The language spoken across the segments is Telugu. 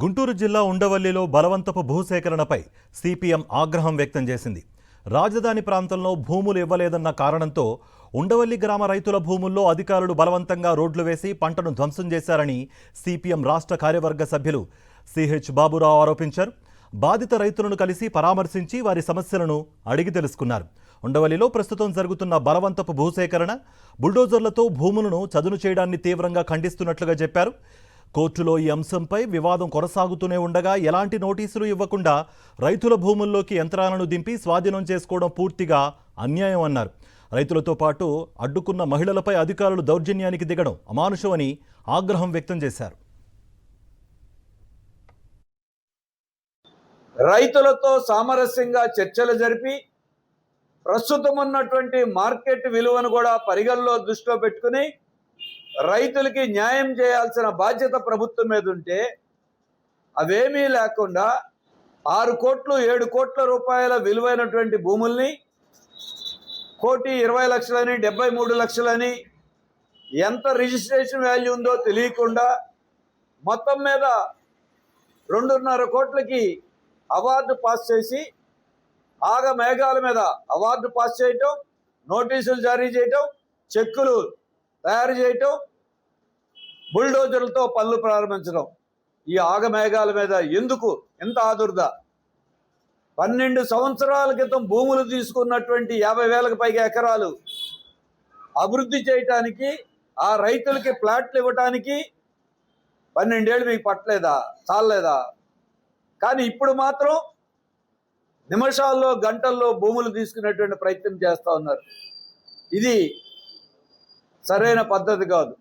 గుంటూరు జిల్లా ఉండవల్లిలో బలవంతపు భూసేకరణపై సిపిఎం ఆగ్రహం వ్యక్తం చేసింది. రాజధాని ప్రాంతంలో భూములు ఇవ్వలేదన్న కారణంతో ఉండవల్లి గ్రామ రైతుల భూముల్లో అధికారులు బలవంతంగా రోడ్లు వేసి పంటను ధ్వంసం చేశారని సిపిఎం రాష్ట్ర కార్యవర్గ సభ్యులు సిహెచ్ బాబురావు ఆరోపించారు. బాధిత రైతులను కలిసి పరామర్శించి వారి సమస్యలను అడిగి తెలుసుకున్నారు. ఉండవల్లిలో ప్రస్తుతం జరుగుతున్న బలవంతపు భూసేకరణ, బుల్డోజర్లతో భూములను చదును చేయడాన్ని తీవ్రంగా ఖండిస్తున్నట్లుగా చెప్పారు. కోర్టులో ఈ అంశంపై వివాదం కొనసాగుతూనే ఉండగా ఎలాంటి నోటీసులు ఇవ్వకుండా రైతుల భూముల్లోకి యంత్రాలను దింపి స్వాధీనం చేసుకోవడం పూర్తిగా అన్యాయం అన్నారు. రైతులతో పాటు అడ్డుకున్న మహిళలపై అధికారులు దౌర్జన్యానికి దిగడం అమానుషమని ఆగ్రహం వ్యక్తం చేశారు. రైతులతో సామరస్యంగా చర్చలు జరిపి ప్రస్తుతం ఉన్నటువంటి మార్కెట్ విలువను కూడా పరిగణలో దృష్టిలో పెట్టుకుని రైతులకి న్యాయం చేయాల్సిన బాధ్యత ప్రభుత్వం మీద ఉంటే అవేమీ లేకుండా 6 కోట్లు 7 కోట్ల రూపాయల విలువైనటువంటి భూముల్ని 1,20,00,000 73 లక్షలని ఎంత రిజిస్ట్రేషన్ వాల్యూ ఉందో తెలియకుండా మొత్తం మీద 2.5 కోట్లకి అవార్డు పాస్ చేసి ఆగ మేఘాల మీద అవార్డు పాస్ చేయటం, నోటీసులు జారీ చేయటం, చెక్కులు తయారు చేయటం, బుల్డోజర్లతో పనులు ప్రారంభించడం. ఈ ఆగమేఘాల మీద ఎందుకు ఎంత ఆదుర్ద? 12 సంవత్సరాల క్రితం భూములు తీసుకున్నటువంటి 50,000కు పైగా ఎకరాలు అభివృద్ధి చేయటానికి, ఆ రైతులకి ప్లాట్లు ఇవ్వటానికి 12 ఏళ్ళు మీకు పట్టలేదా? చాలలేదా? కానీ ఇప్పుడు మాత్రం నిమిషాల్లో గంటల్లో భూములు తీసుకునేటువంటి ప్రయత్నం చేస్తూ ఉన్నారు. ఇది సరైన పద్ధతి కాదు.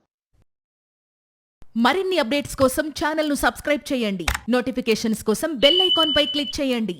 మరిన్ని అప్డేట్స్ కోసం ఛానల్ ను సబ్స్క్రైబ్ చేయండి. నోటిఫికేషన్స్ కోసం బెల్ ఐకాన్ పై క్లిక్ చేయండి.